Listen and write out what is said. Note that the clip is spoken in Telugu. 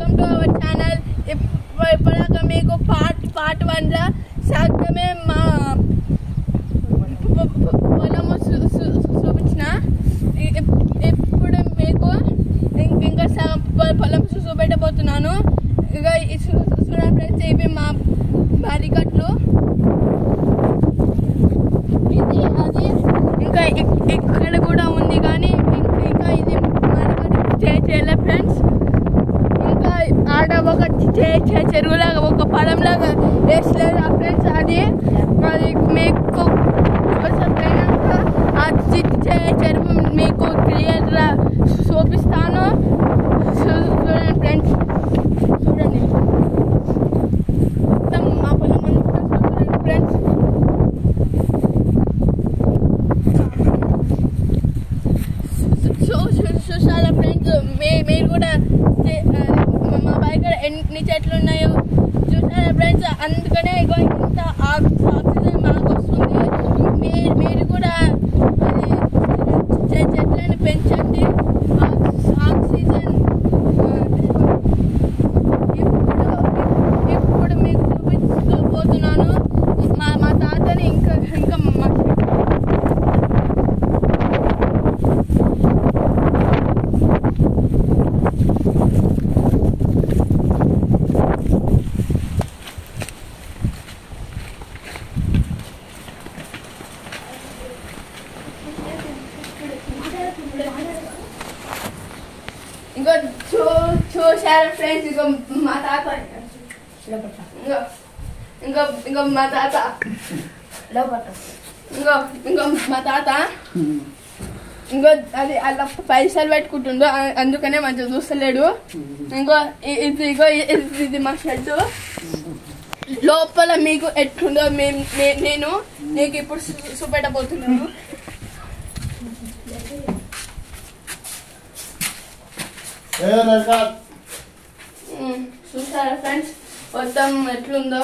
Welcome to our channel. ఇప్పటిదాకా మీకు పార్ట్ 1లో సగమే మా పొలము చూపించిన. ఇప్పుడు మీకు ఇంకా సగం పొలం చూపెట్టబోతున్నాను. ఇక చూడండి ఫ్రెండ్స్, ఇవి మా బారికట్లు. ఇది అది ఇంకా ఇక్కడ కూడా ఉంది, కానీ ఇంకా ఇది చేయలే ఫ్రెండ్స్. ఇంకా ఆడ ఒక చెరువులాగా ఒక పొలంలాగా వేసలేదు ఫ్రెండ్స్. అది మీకు చెరువు మీకు క్లియర్గా చూపిస్తాను. చూడండి ఫ్రెండ్స్, చూడండి మా పొలం చూడండి ఫ్రెండ్స్. చూసారా ఫ్రెండ్స్, మీరు కూడా మా బైక్ ఎన్ని చెట్లు ఉన్నాయో చూసారా ఫ్రెండ్స్. అందుకనే ఇంత ఆక్సిజన్ మాకు వస్తుంది. మీరు కూడా చెట్లను పెంచండి, ఆక్సిజన్. ఇప్పుడు మీకు చూపించబోతున్నాను మా తాతని ఇంకా ఇంకో చూసారు ఫ్రెండ్స్. ఇంకో మా తాత ఇంకో మా తాత ఇంకో మా తాత ఇంకో అది అలా పైసలు పెట్టుకుంటుండో, అందుకనే మంచిగా చూస్తలేడు. ఇది మా షెడ్. లోపల మీకు ఎట్లుందో నేను నీకు ఇప్పుడు చూపెట్టబోతున్నాను. చూసారా ఫ్రెండ్స్ మొత్తం ఎట్లుందో.